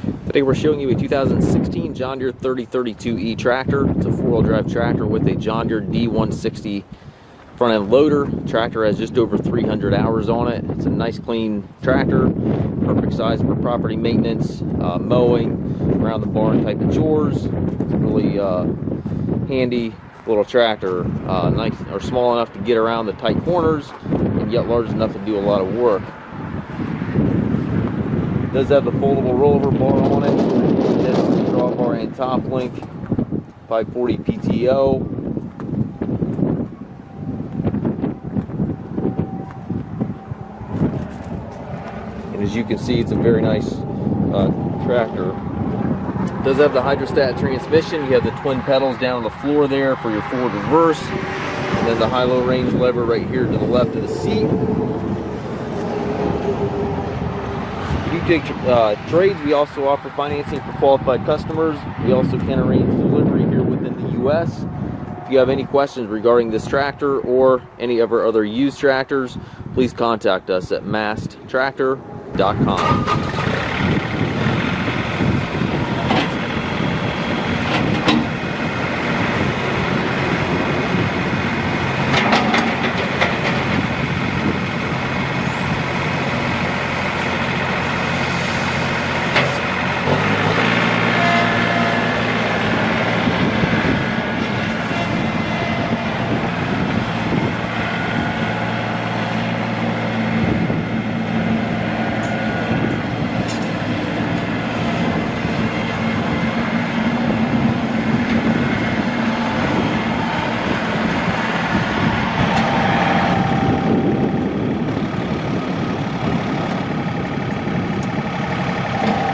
Today we're showing you a 2016 John Deere 3032E tractor. It's a four-wheel drive tractor with a John Deere D160 front end loader. The tractor has just over 300 hours on it. It's a nice clean tractor, perfect size for property maintenance, mowing, around the barn type of chores. It's a really handy little tractor, nice or small enough to get around the tight corners and yet large enough to do a lot of work. It does have the foldable rollover bar on it. It has the drawbar and top link, 540 PTO. And as you can see, it's a very nice tractor. It does have the hydrostat transmission. You have the twin pedals down on the floor there for your forward reverse, and then the high-low range lever right here to the left of the seat. If you take trades, we also offer financing for qualified customers. We also can arrange delivery here within the U.S. If you have any questions regarding this tractor or any of our other used tractors, please contact us at massedtractor.com.